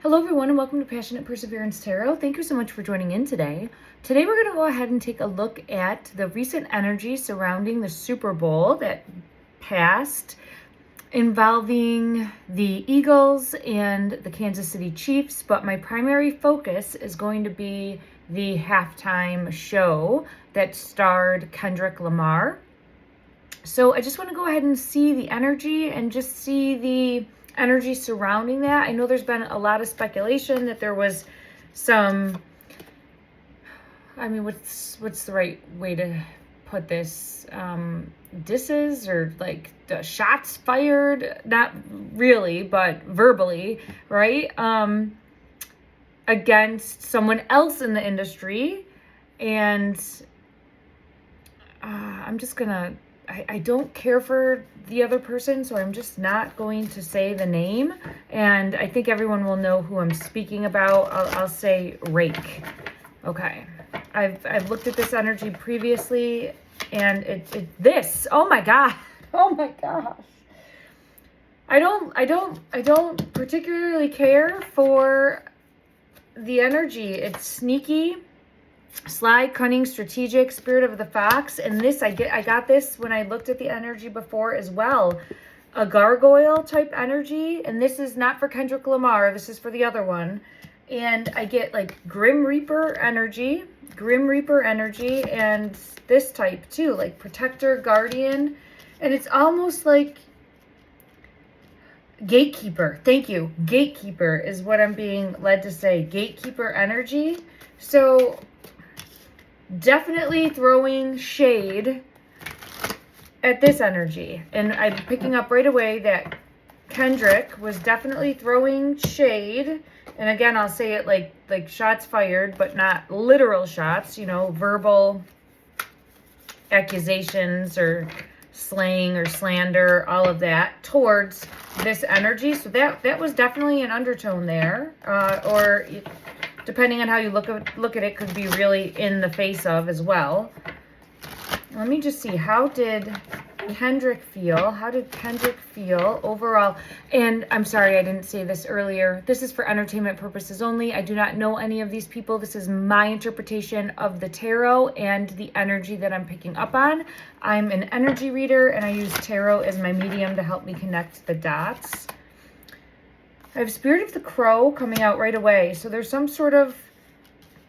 Hello everyone and welcome to Passionate Perseverance Tarot. Thank you so much for joining in today. Today we're going to go ahead and take a look at the recent energy surrounding the Super Bowl that passed, involving the Eagles and the Kansas City Chiefs, but my primary focus is going to be the halftime show that starred Kendrick Lamar. So I just want to go ahead and see the energy and just see the energy surrounding that. I know there's been a lot of speculation that there was some, what's the right way to put this? Disses or like the shots fired, not really, but verbally, right? Against someone else in the industry. And I'm just gonna, I don't care for the other person, so I'm just not going to say the name. And I think everyone will know who I'm speaking about. I'll say rake. Okay. I've looked at this energy previously, and this. Oh my God. Oh my gosh. I don't particularly care for the energy. It's sneaky, sly, cunning, strategic, spirit of the fox. And this, I got this when I looked at the energy before as well. A gargoyle type energy. And this is not for Kendrick Lamar. This is for the other one. And I get like Grim Reaper energy, and this type too, like protector, guardian. And it's almost like gatekeeper. Thank you. Gatekeeper is what I'm being led to say. Gatekeeper energy. So definitely throwing shade at this energy. And I'm picking up right away that Kendrick was definitely throwing shade. And again, I'll say it like shots fired, but not literal shots, verbal accusations or slaying or slander, all of that towards this energy. So that was definitely an undertone there. Or depending on how you look at it, could be really in the face of as well. Let me just see. How did Kendrick feel? How did Kendrick feel overall? And I'm sorry, I didn't say this earlier. This is for entertainment purposes only. I do not know any of these people. This is my interpretation of the tarot and the energy that I'm picking up on. I'm an energy reader, and I use tarot as my medium to help me connect the dots. I have Spirit of the Crow coming out right away. So there's some sort of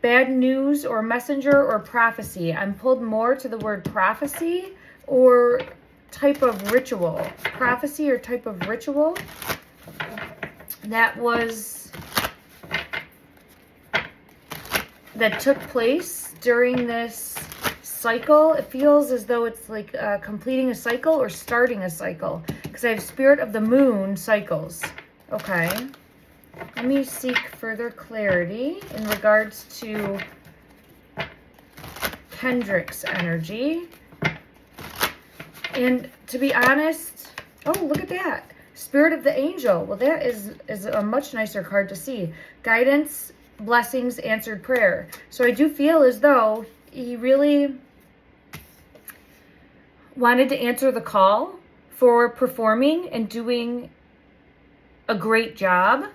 bad news or messenger or prophecy. I'm pulled more to the word prophecy or type of ritual. Prophecy or type of ritual. That took place during this cycle. It feels as though it's like completing a cycle or starting a cycle. Because I have Spirit of the Moon cycles. Okay, let me seek further clarity in regards to Kendrick's energy. And to be honest, oh, look at that. Spirit of the Angel. Well, that is a much nicer card to see. Guidance, blessings, answered prayer. So I do feel as though he really wanted to answer the call for performing and doing a great job,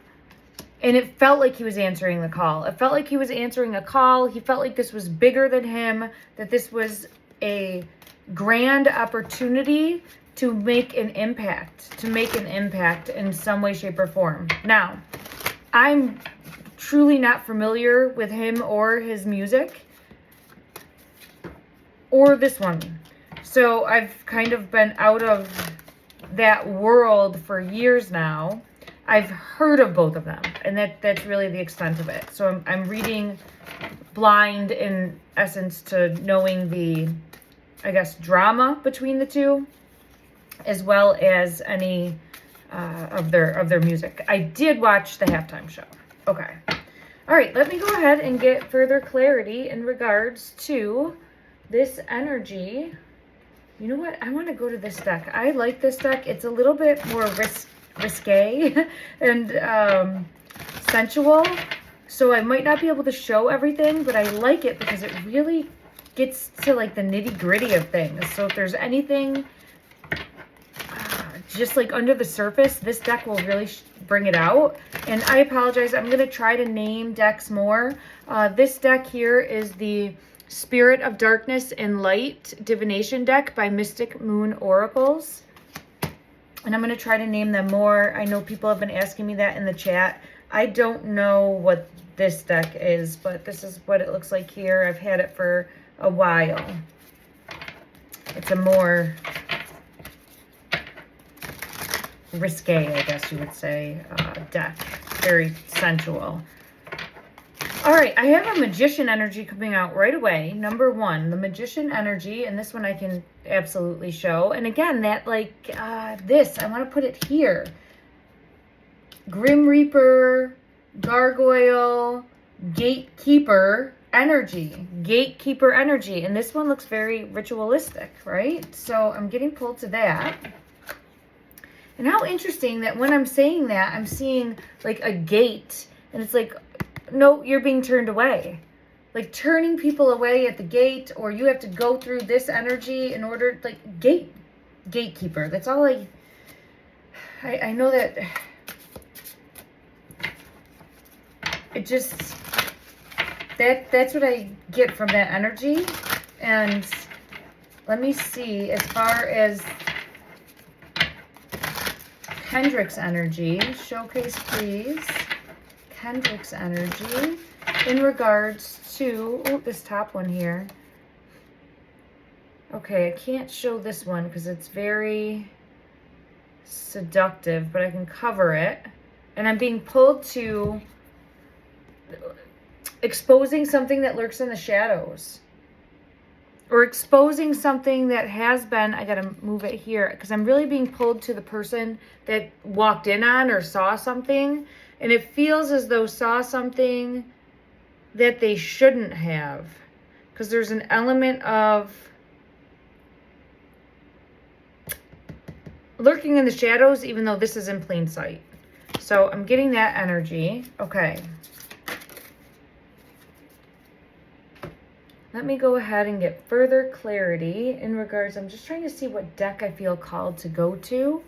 and it felt like he was answering the call. It felt like he was answering a call. He felt like this was bigger than him, that this was a grand opportunity to make an impact, in some way, shape, or form. Now, I'm truly not familiar with him or his music or this one. So I've kind of been out of that world for years now. I've heard of both of them, and that's really the extent of it. So I'm reading blind, in essence, to knowing the, I guess, drama between the two, as well as any of their music. I did watch the halftime show. Okay. All right, let me go ahead and get further clarity in regards to this energy. You know what? I want to go to this deck. I like this deck. It's a little bit more risque and sensual, so I might not be able to show everything, but I like it because it really gets to like the nitty-gritty of things. So if there's anything just like under the surface, this deck will really bring it out. And I apologize, I'm going to try to name decks more. This deck here is the Spirit of Darkness and Light Divination deck by Mystic Moon Oracles. And I'm going to try to name them more. I know people have been asking me that in the chat. I don't know what this deck is, but this is what it looks like here. I've had it for a while. It's a more risque, I guess you would say, deck. Very sensual. All right, I have a Magician energy coming out right away. Number one, the Magician energy, and this one I can absolutely show. And again, that like this, I want to put it here. Grim Reaper, Gargoyle, Gatekeeper energy. Gatekeeper energy. And this one looks very ritualistic, right? So I'm getting pulled to that. And how interesting that when I'm saying that, I'm seeing like a gate, and it's like, no, you're being turned away. Like turning people away at the gate, or you have to go through this energy in order, like gatekeeper. That's all I know that it just, that's what I get from that energy. And let me see, as far as Kendrick's energy, showcase please. Kendrick's energy in regards to, oh, this top one here. Okay, I can't show this one because it's very seductive, but I can cover it. And I'm being pulled to exposing something that lurks in the shadows. Or exposing something that has been, I gotta move it here, because I'm really being pulled to the person that walked in on or saw something. And it feels as though saw something that they shouldn't have. Because there's an element of lurking in the shadows, even though this is in plain sight. So I'm getting that energy. Okay. Let me go ahead and get further clarity in regards. I'm just trying to see what deck I feel called to go to.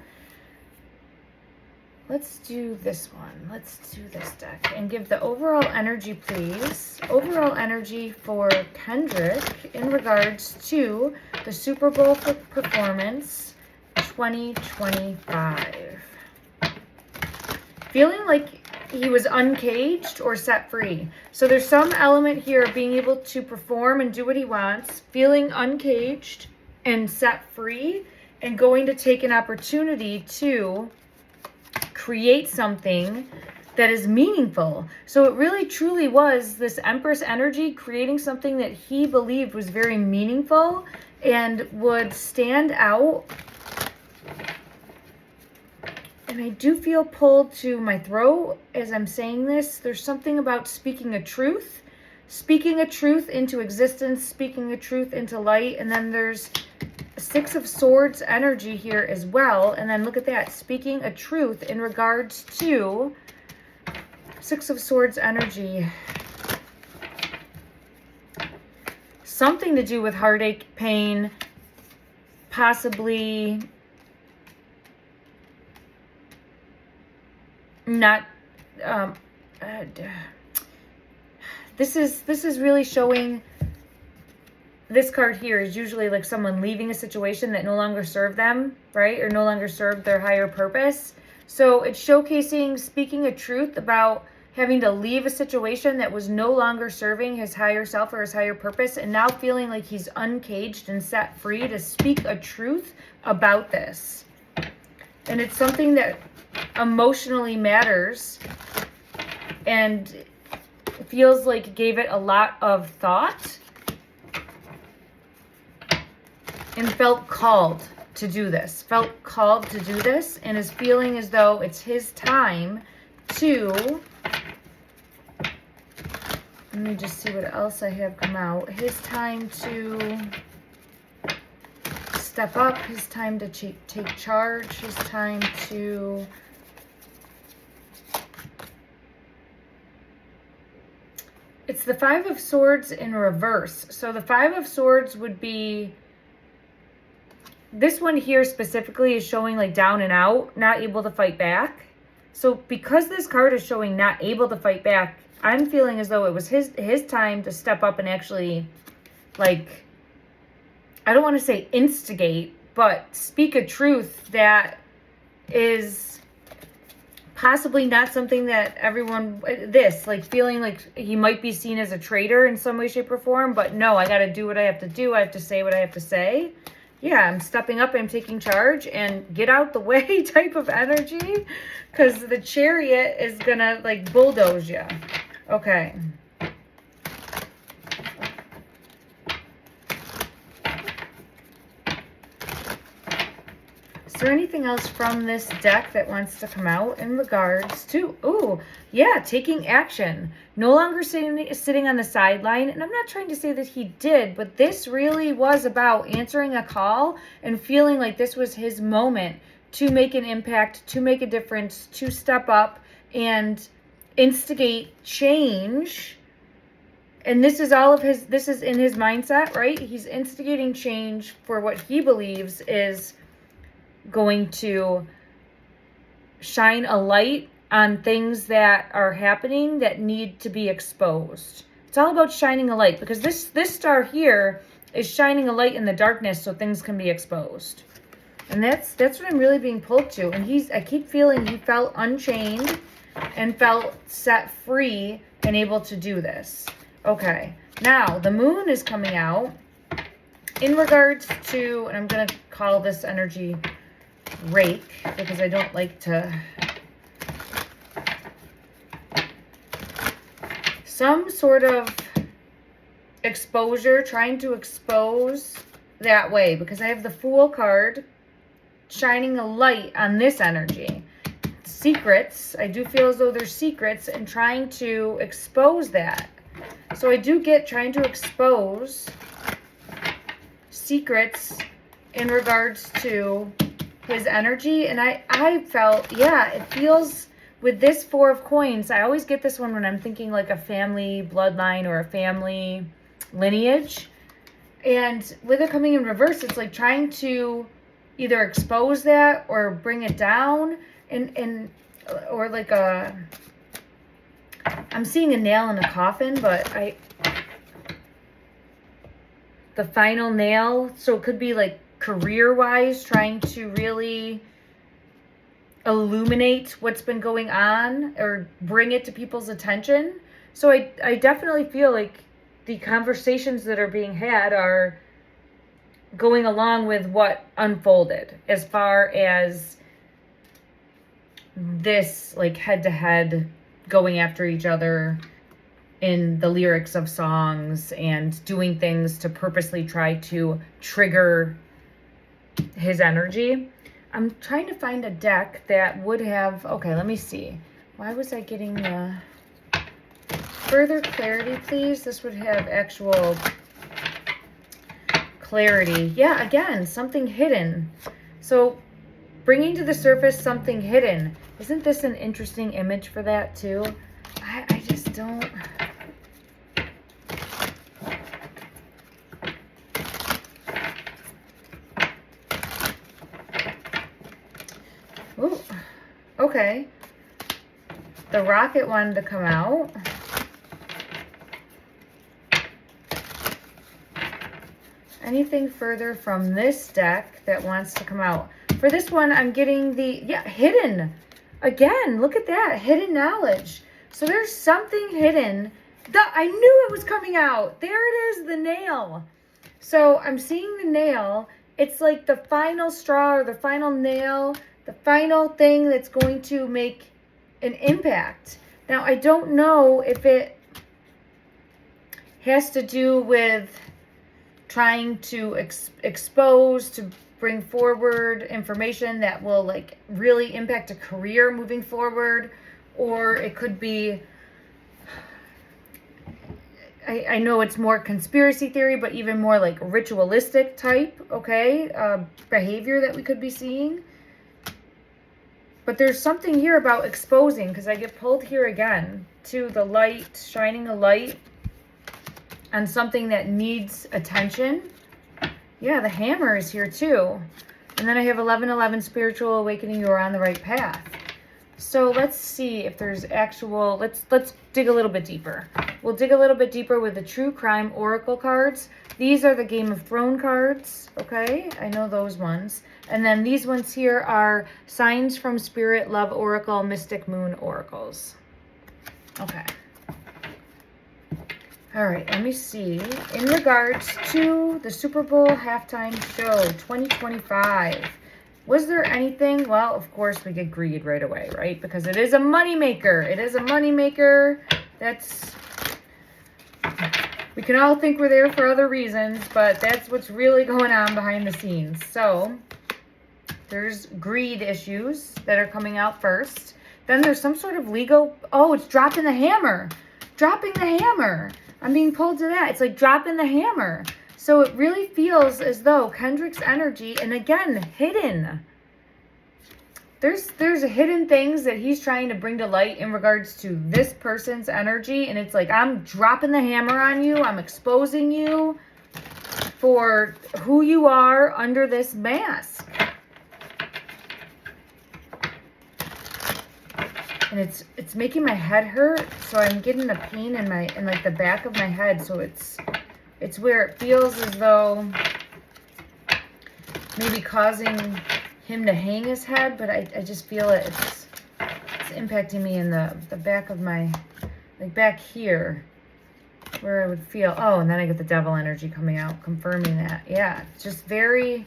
Let's do this one. Let's do this deck and give the overall energy, please. Overall energy for Kendrick in regards to the Super Bowl performance 2025. Feeling like he was uncaged or set free. So there's some element here of being able to perform and do what he wants, feeling uncaged and set free, and going to take an opportunity to create something that is meaningful. So it really truly was this Empress energy creating something that he believed was very meaningful and would stand out. And I do feel pulled to my throat as I'm saying this. There's something about speaking a truth into existence, speaking a truth into light. And then there's Six of Swords energy here as well. And then look at that, speaking a truth in regards to Six of Swords energy. Something to do with heartache, pain, possibly not, this is really showing. This card here is usually like someone leaving a situation that no longer served them, right? Or no longer served their higher purpose. So it's showcasing speaking a truth about having to leave a situation that was no longer serving his higher self or his higher purpose, and now feeling like he's uncaged and set free to speak a truth about this. And it's something that emotionally matters and feels like gave it a lot of thought. And felt called to do this. Felt called to do this and is feeling as though it's his time to... Let me just see what else I have come out. His time to step up. His time to take charge. His time to... It's the Five of Swords in reverse. So the Five of Swords would be this one here specifically is showing like down and out, not able to fight back. So because this card is showing not able to fight back, I'm feeling as though it was his time to step up and actually, like, I don't want to say instigate, but speak a truth that is possibly not something that everyone, like feeling like he might be seen as a traitor in some way, shape, or form, but no, I got to do what I have to do. I have to say what I have to say. Yeah, I'm stepping up, I'm taking charge, and get out the way type of energy, because the Chariot is gonna like bulldoze you. Okay. Is there anything else from this deck that wants to come out in regards to, ooh, yeah, taking action. No longer sitting on the sideline. And I'm not trying to say that he did, but this really was about answering a call and feeling like this was his moment to make an impact, to make a difference, to step up and instigate change. And this is all of his, this is in his mindset, right? He's instigating change for what he believes is going to shine a light on things that are happening that need to be exposed. It's all about shining a light, because this star here is shining a light in the darkness so things can be exposed. And that's what I'm really being pulled to. And I keep feeling he felt unchained and felt set free and able to do this. Okay, now the moon is coming out in regards to, and I'm going to call this energy rake because I don't like to, some sort of exposure, trying to expose that way, because I have the Fool card shining a light on this energy. Secrets, I do feel as though there's secrets, and trying to expose that. So I do get trying to expose secrets in regards to his energy. And I felt, yeah, it feels with this Four of Coins, I always get this one when I'm thinking like a family bloodline or a family lineage. And with it coming in reverse, it's like trying to either expose that or bring it down, and or like a, I'm seeing a nail in a coffin, but the final nail, so it could be like career-wise, trying to really illuminate what's been going on or bring it to people's attention. So I definitely feel like the conversations that are being had are going along with what unfolded as far as this, like, head-to-head going after each other in the lyrics of songs and doing things to purposely try to trigger his energy. I'm trying to find a deck that would have, okay, let me see. Why was I getting the further clarity, please? This would have actual clarity. Yeah, again, something hidden. So bringing to the surface something hidden. Isn't this an interesting image for that too? I just don't. Ooh, okay. The Rocket wanted to come out. Anything further from this deck that wants to come out? For this one, I'm getting the, yeah, hidden. Again, look at that, hidden knowledge. So there's something hidden. I knew it was coming out. There it is, the nail. So I'm seeing the nail. It's like the final straw or the final nail, the final thing that's going to make an impact. Now, I don't know if it has to do with trying to expose, to bring forward information that will like really impact a career moving forward, or it could be, I know it's more conspiracy theory, but even more like ritualistic type, okay, behavior that we could be seeing. But there's something here about exposing, because I get pulled here again to the light, shining a light on something that needs attention. Yeah, the hammer is here too. And then I have 1111 spiritual awakening. You're on the right path. So let's see if there's actual, let's dig a little bit deeper. We'll dig a little bit deeper with the True Crime Oracle cards. These are the Game of Thrones cards, okay? I know those ones. And then these ones here are Signs from Spirit, Love Oracle, Mystic Moon Oracles. Okay. All right, let me see. In regards to the Super Bowl halftime show 2025, was there anything? Well, of course, we get greed right away, right? Because it is a moneymaker. It is a moneymaker. That's, we can all think we're there for other reasons, but that's what's really going on behind the scenes. So there's greed issues that are coming out first. Then there's some sort of legal, oh, it's dropping the hammer. Dropping the hammer. I'm being pulled to that. It's like dropping the hammer. So it really feels as though Kendrick's energy, and again, hidden. There's hidden things that he's trying to bring to light in regards to this person's energy. And it's like, I'm dropping the hammer on you. I'm exposing you for who you are under this mask. And it's making my head hurt. So I'm getting the pain in like the back of my head. So it's where it feels as though maybe causing him to hang his head, but I just feel it's impacting me in the back of my, like back here, where I would feel, oh, and then I get the devil energy coming out, confirming that. Yeah, it's just very,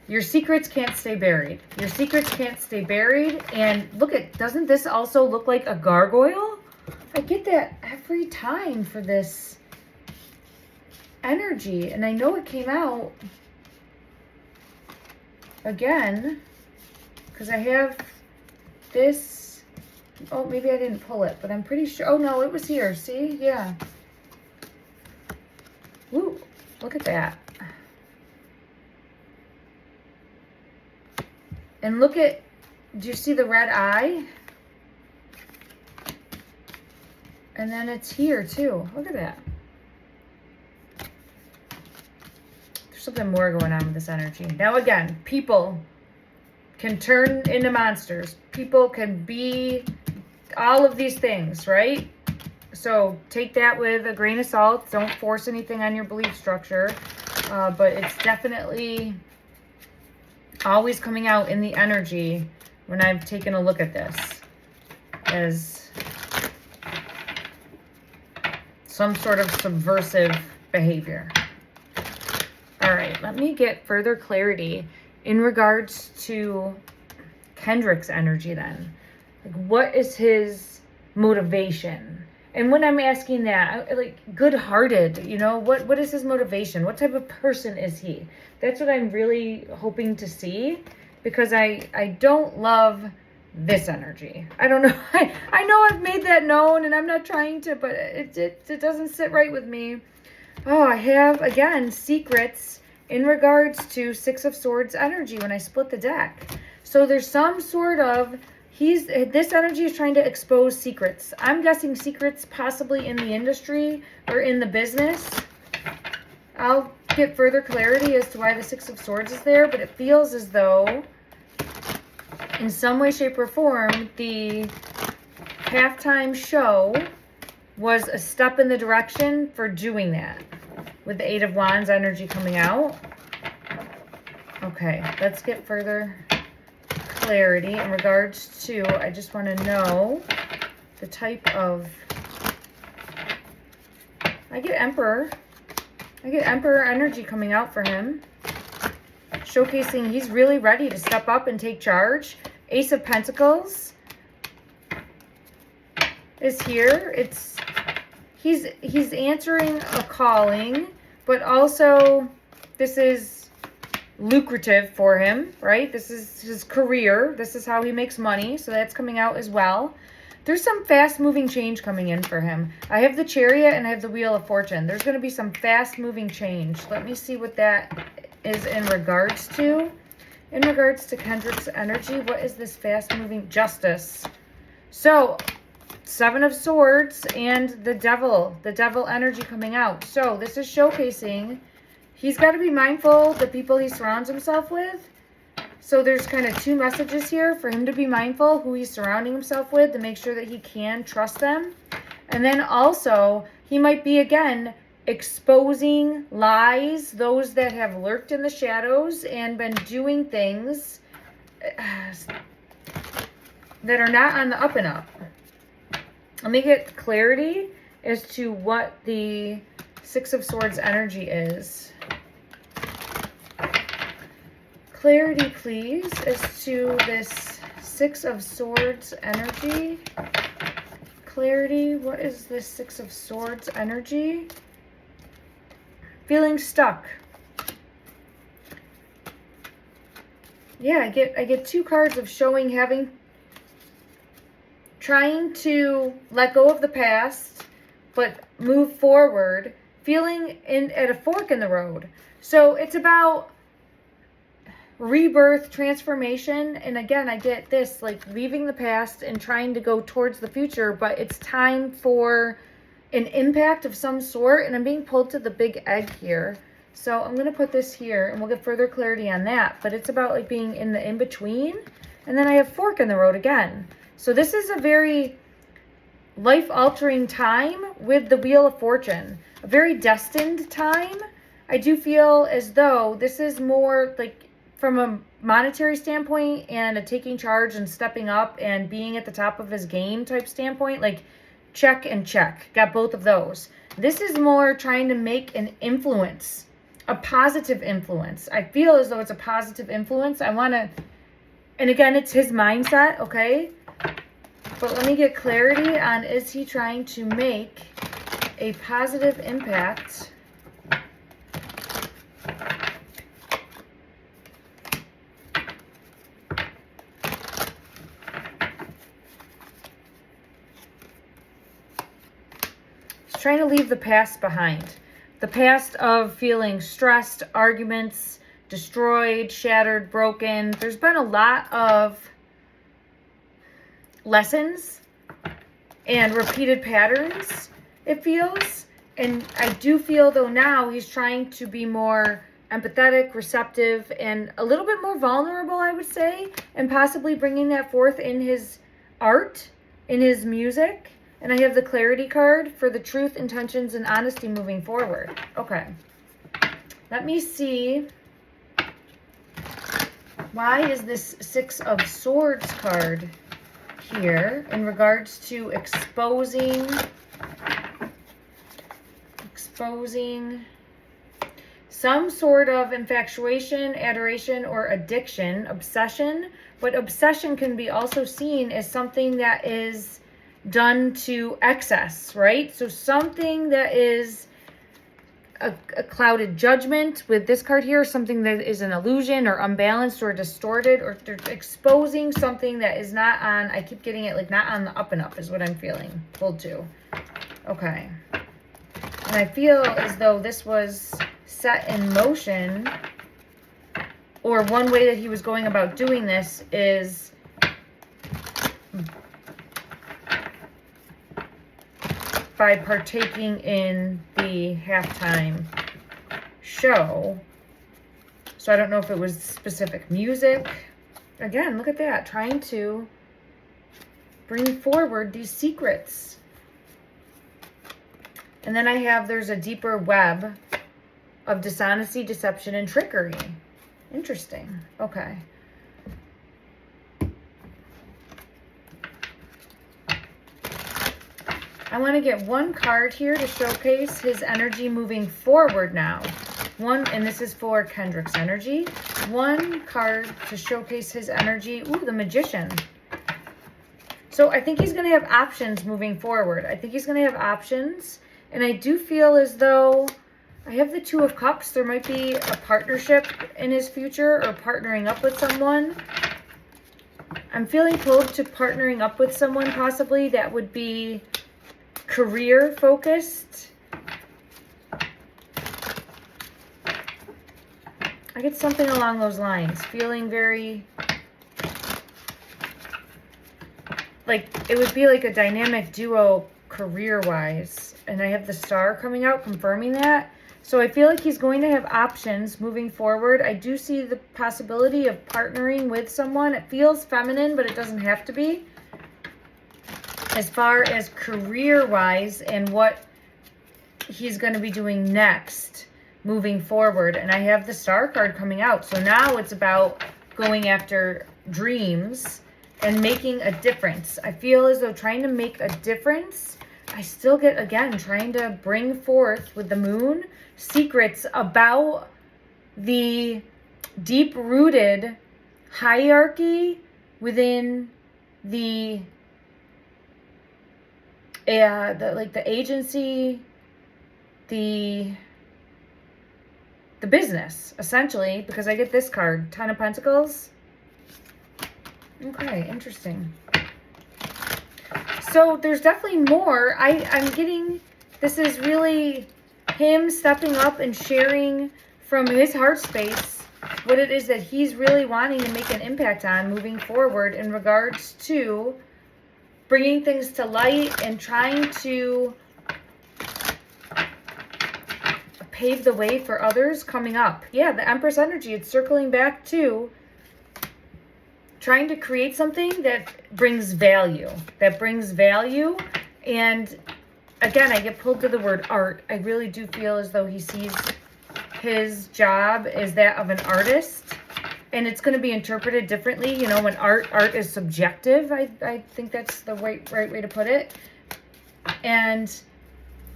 your secrets can't stay buried. Your secrets can't stay buried. And look at, doesn't this also look like a gargoyle? I get that every time for this energy, and I know it came out again because I have this. Oh, maybe I didn't pull it, but I'm pretty sure. Oh no, it was here. See? Yeah. Woo, look at that. And look at, do you see the red eye? And then it's here too. Look at that. Something more going on with this energy. Now again, people can turn into monsters. People can be all of these things, right? So take that with a grain of salt. Don't force anything on your belief structure. But it's definitely always coming out in the energy when I've taken a look at this as some sort of subversive behavior. All right, let me get further clarity in regards to Kendrick's energy then. Like, what is his motivation? And when I'm asking that, like, good-hearted, you know, what is his motivation? What type of person is he? That's what I'm really hoping to see, because I don't love this energy. I don't know. I know I've made that known, and I'm not trying to, but it doesn't sit right with me. Oh, I have, again, secrets in regards to Six of Swords energy when I split the deck. So there's some sort of, this energy is trying to expose secrets. I'm guessing secrets possibly in the industry or in the business. I'll get further clarity as to why the Six of Swords is there, but it feels as though in some way, shape, or form, the halftime show was a step in the direction for doing that. With the Eight of Wands energy coming out. Okay, let's get further clarity in regards to, I just want to know the type of, I get Emperor energy coming out for him. Showcasing he's really ready to step up and take charge. Ace of Pentacles is here. He's answering a calling, but also this is lucrative for him, right? This is his career. This is how he makes money. So that's coming out as well. There's some fast-moving change coming in for him. I have the Chariot and I have the Wheel of Fortune. There's going to be some fast-moving change. Let me see what that is in regards to. In regards to Kendrick's energy, what is this fast-moving Justice? So Seven of Swords and the Devil energy coming out. So this is showcasing he's got to be mindful the people he surrounds himself with. So there's kind of two messages here for him to be mindful who he's surrounding himself with to make sure that he can trust them. And then also, he might be, again, exposing lies, those that have lurked in the shadows and been doing things that are not on the up and up. Let me get clarity as to what the Six of Swords energy is. Clarity, please, as to this Six of Swords energy. Clarity, what is this Six of Swords energy? Feeling stuck. Yeah, I get two cards of showing trying to let go of the past, but move forward, feeling at a fork in the road. So it's about rebirth, transformation, and again, I get this, like leaving the past and trying to go towards the future, but it's time for an impact of some sort, and I'm being pulled to the big egg here. So I'm going to put this here, and we'll get further clarity on that, but it's about like being in the in-between, and then I have fork in the road again. So this is a very life-altering time with the Wheel of Fortune, a very destined time. I do feel as though this is more like from a monetary standpoint and a taking charge and stepping up and being at the top of his game type standpoint, like check and check. Got both of those. This is more trying to make an influence, a positive influence. I feel as though it's a positive influence. I want to, and again, it's his mindset, okay? But let me get clarity on, is he trying to make a positive impact? Trying to leave the past behind. The past of feeling stressed, arguments, destroyed, shattered, broken. There's been a lot of lessons and repeated patterns, it feels. And I do feel, though, now he's trying to be more empathetic, receptive, and a little bit more vulnerable, I would say, and possibly bringing that forth in his art, in his music. And I have the clarity card for the truth, intentions, and honesty moving forward. Okay. Let me see. Why is this Six of Swords card here in regards to exposing some sort of infatuation, adoration, or addiction, obsession. But obsession can be also seen as something that is done to excess, right? So something that is a clouded judgment with this card here, something that is an illusion or unbalanced or distorted, or they're exposing something that is not on, I keep getting it like not on the up and up is what I'm feeling pulled to. Okay. And I feel as though this was set in motion, or one way that he was going about doing this is by partaking in the halftime show. So I don't know if it was specific music. Again, look at that. Trying to bring forward these secrets. And then I have, there's a deeper web of dishonesty, deception, and trickery. Interesting. Okay. I want to get one card here to showcase his energy moving forward now. One, and this is for Kendrick's energy. One card to showcase his energy. Ooh, the Magician. So I think he's going to have options moving forward. I think he's going to have options. And I do feel as though I have the Two of Cups. There might be a partnership in his future or partnering up with someone. I'm feeling pulled to partnering up with someone possibly that would be career focused. I get something along those lines. Feeling very like it would be like a dynamic duo career-wise. And I have the star coming out confirming that. So I feel like he's going to have options moving forward. I do see the possibility of partnering with someone. It feels feminine, but it doesn't have to be. As far as career-wise and what he's going to be doing next moving forward. And I have the star card coming out. So now it's about going after dreams and making a difference. I feel as though trying to make a difference, I still get, again, trying to bring forth with the moon secrets about the deep-rooted hierarchy within the agency, the business, essentially, because I get this card, Ten of Pentacles. Okay, interesting. So there's definitely more. I'm getting, this is really him stepping up and sharing from his heart space what it is that he's really wanting to make an impact on moving forward in regards to bringing things to light and trying to pave the way for others coming up. Yeah, the Empress energy, it's circling back to trying to create something that brings value. And again, I get pulled to the word art. I really do feel as though he sees his job as that of an artist. And it's going to be interpreted differently. You know, when art is subjective, I think that's the right way to put it. And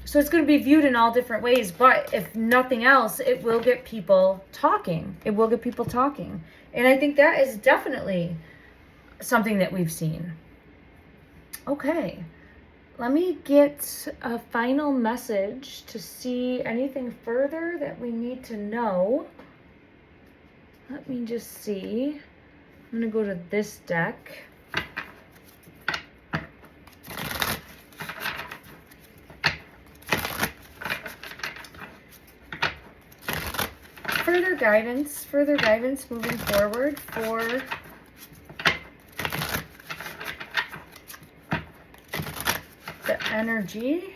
so it's going to be viewed in all different ways. But if nothing else, it will get people talking. It will get people talking. And I think that is definitely something that we've seen. Okay. Let me get a final message to see anything further that we need to know. Let me just see. I'm going to go to this deck. Further guidance moving forward for the energy.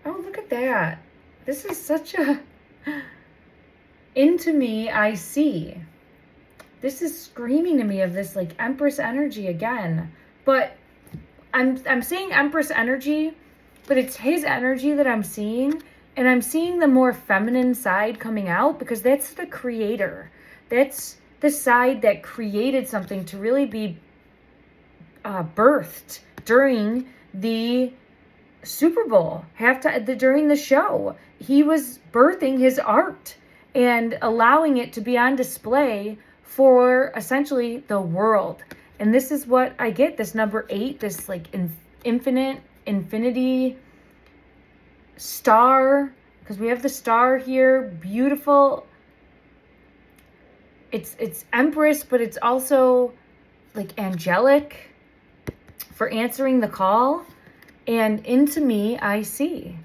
Oh, look at that. This is such a into me, I see. This is screaming to me of this like Empress energy again. But I'm saying Empress energy, but it's his energy that I'm seeing. And I'm seeing the more feminine side coming out because that's the creator. That's the side that created something to really be birthed during the Super Bowl, during the show. He was birthing his art and allowing it to be on display for essentially the world. And this is what I get, this number 8, this like infinity star, because we have the star here, beautiful. It's Empress, but it's also like angelic for answering the call. And into me, I see.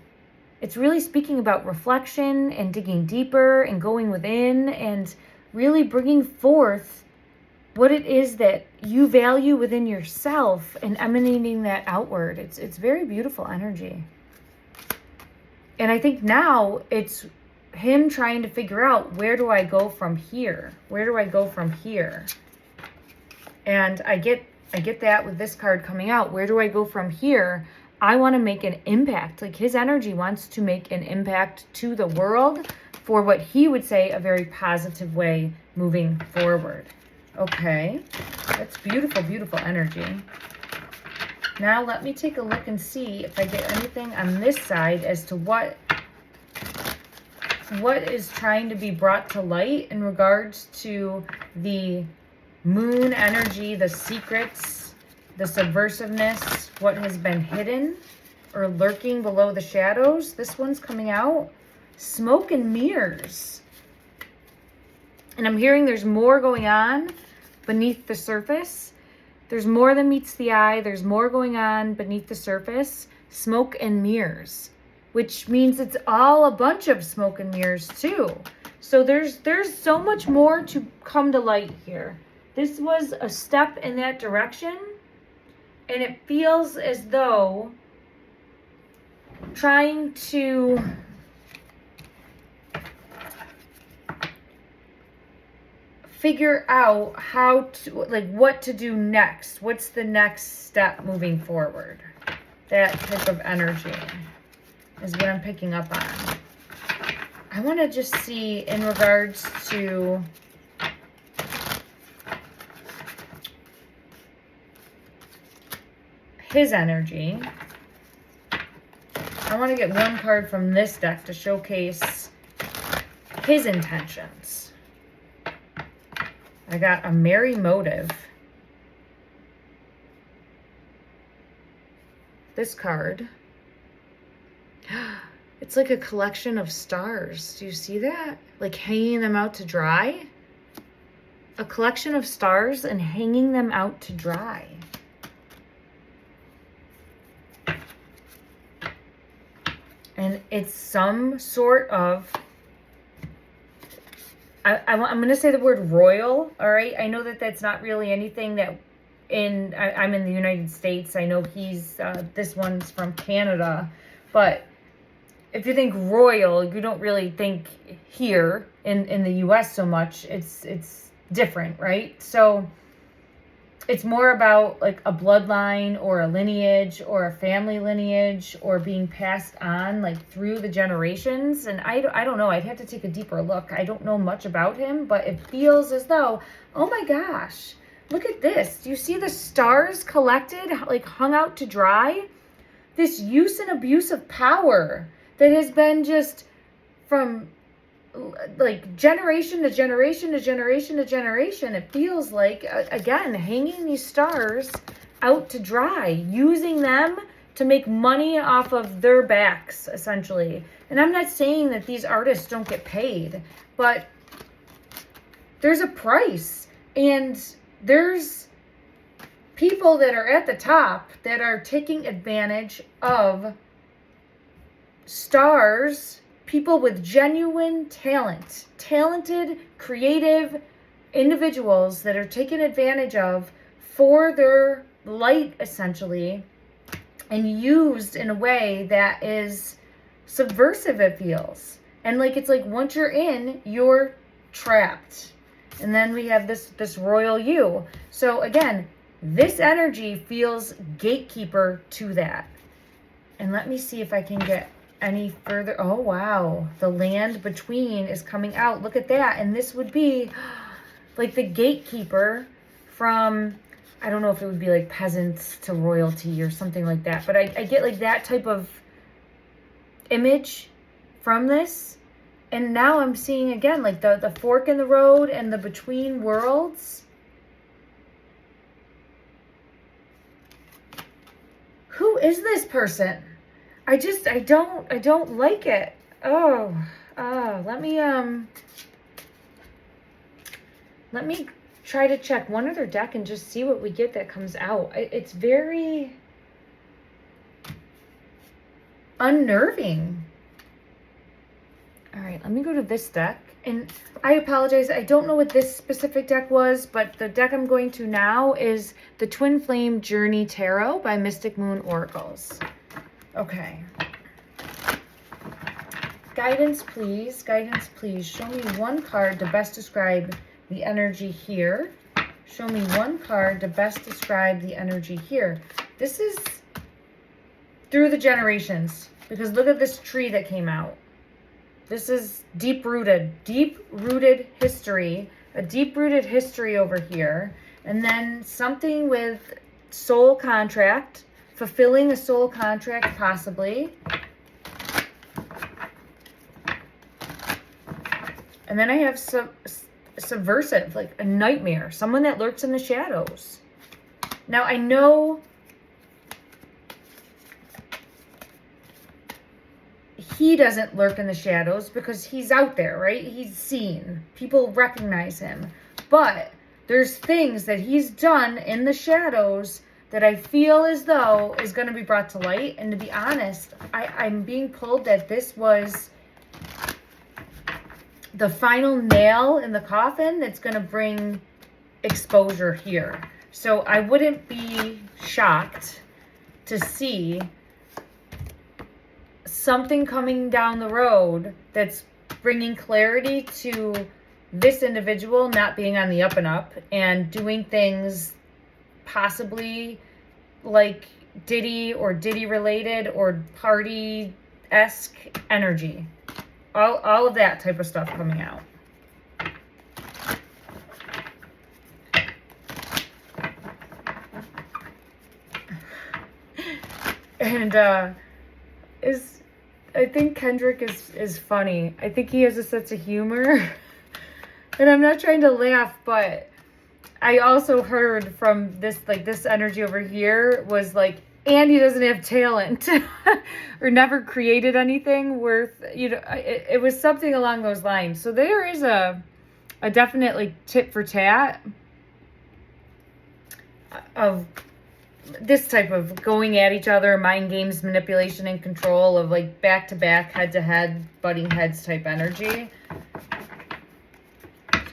It's really speaking about reflection and digging deeper and going within and really bringing forth what it is that you value within yourself and emanating that outward. It's very beautiful energy. And I think now it's him trying to figure out, where do I go from here? Where do I go from here? And I get that with this card coming out. Where do I go from here? I want to make an impact. Like his energy wants to make an impact to the world for what he would say a very positive way moving forward. Okay, that's beautiful, beautiful energy. Now let me take a look and see if I get anything on this side as to what is trying to be brought to light in regards to the moon energy, the secrets, the subversiveness, what has been hidden or lurking below the shadows. This one's coming out. Smoke and mirrors. And I'm hearing there's more going on beneath the surface. There's more than meets the eye. There's more going on beneath the surface. Smoke and mirrors, which means it's all a bunch of smoke and mirrors too. So there's so much more to come to light here. This was a step in that direction, and it feels as though trying to figure out how to, like, what to do next. What's the next step moving forward? That type of energy is what I'm picking up on. I want to just see in regards to his energy. I want to get one card from this deck to showcase his intentions. I got a merry motive. This card. It's like a collection of stars. Do you see that? Like hanging them out to dry? A collection of stars and hanging them out to dry. And it's some sort of, I'm going to say the word royal, all right? I know that that's not really anything that I'm in the United States. I know he's, this one's from Canada. But if you think royal, you don't really think here in the U.S. so much. It's different, right? So it's more about like a bloodline or a lineage or a family lineage or being passed on like through the generations. And I don't know. I'd have to take a deeper look. I don't know much about him, but it feels as though, oh my gosh, look at this. Do you see the stars collected, like hung out to dry? This use and abuse of power that has been just from like generation to generation to generation to generation. It feels like, again, hanging these stars out to dry, using them to make money off of their backs, essentially. And I'm not saying that these artists don't get paid, but there's a price. And there's people that are at the top that are taking advantage of stars, people with genuine talent, talented, creative individuals that are taken advantage of for their light, essentially, and used in a way that is subversive, it feels. And like, it's like once you're in, you're trapped. And then we have this royal you. So again, this energy feels gatekeeper to that. And let me see if I can get any further. Oh, wow. The land between is coming out. Look at that. And this would be like the gatekeeper from, I don't know if it would be like peasants to royalty or something like that. But I get like that type of image from this. And now I'm seeing again like the fork in the road and the between worlds. Who is this person? I don't like it. Let me try to check one other deck and just see what we get that comes out. It's very unnerving. All right, let me go to this deck. And I apologize, I don't know what this specific deck was, but the deck I'm going to now is the Twin Flame Journey Tarot by Mystic Moon Oracles. Okay. Guidance, please. Guidance, please. Show me one card to best describe the energy here. Show me one card to best describe the energy here. This is through the generations, because look at this tree that came out. This is deep-rooted history, a deep-rooted history over here. And then something with soul contract, fulfilling a soul contract possibly. And then I have subversive, like a nightmare, someone that lurks in the shadows. Now I know he doesn't lurk in the shadows because he's out there, right? He's seen. People recognize him. But there's things that he's done in the shadows that I feel as though is going to be brought to light. And to be honest, I'm being pulled that this was the final nail in the coffin that's going to bring exposure here. So I wouldn't be shocked to see something coming down the road that's bringing clarity to this individual not being on the up and up and doing things possibly like Diddy or Diddy related or party-esque energy. All of that type of stuff coming out. And I think Kendrick is funny. I think he has a sense of humor. And I'm not trying to laugh, but I also heard from this, like, this energy over here was like, and he doesn't have talent or never created anything worth, you know, it was something along those lines. So there is a definite, like, tit for tat of this type of going at each other, mind games, manipulation, and control of, like, back-to-back, head-to-head, butting heads type energy.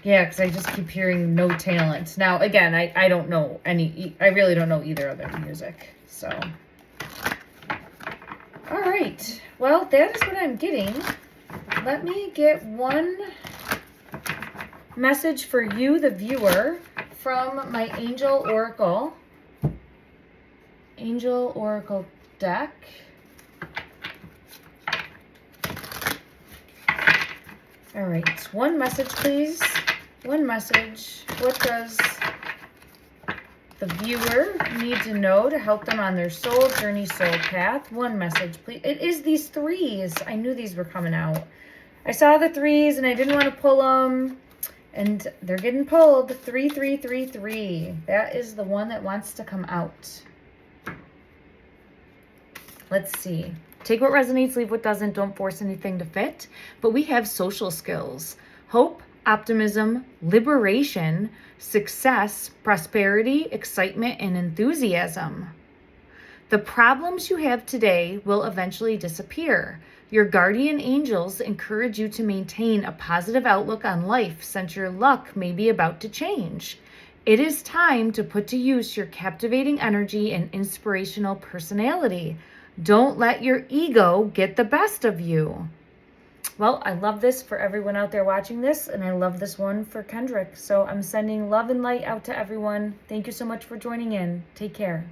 Yeah, because I just keep hearing no talent. Now, again, I don't know any, I really don't know either of their music, so. All right, well, that is what I'm getting. Let me get one message for you, the viewer, from my Angel Oracle deck. All right, one message, please. One message. What does the viewer need to know to help them on their soul journey, soul path? One message, please. It is these threes. I knew these were coming out. I saw the threes and I didn't want to pull them. And they're getting pulled. 3, 3, 3, 3. That is the one that wants to come out. Let's see. Take what resonates, leave what doesn't. Don't force anything to fit. But we have social skills. Hope, optimism, liberation, success, prosperity, excitement, and enthusiasm. The problems you have today will eventually disappear. Your guardian angels encourage you to maintain a positive outlook on life since your luck may be about to change. It is time to put to use your captivating energy and inspirational personality. Don't let your ego get the best of you. Well, I love this for everyone out there watching this, and I love this one for Kendrick. So I'm sending love and light out to everyone. Thank you so much for joining in. Take care.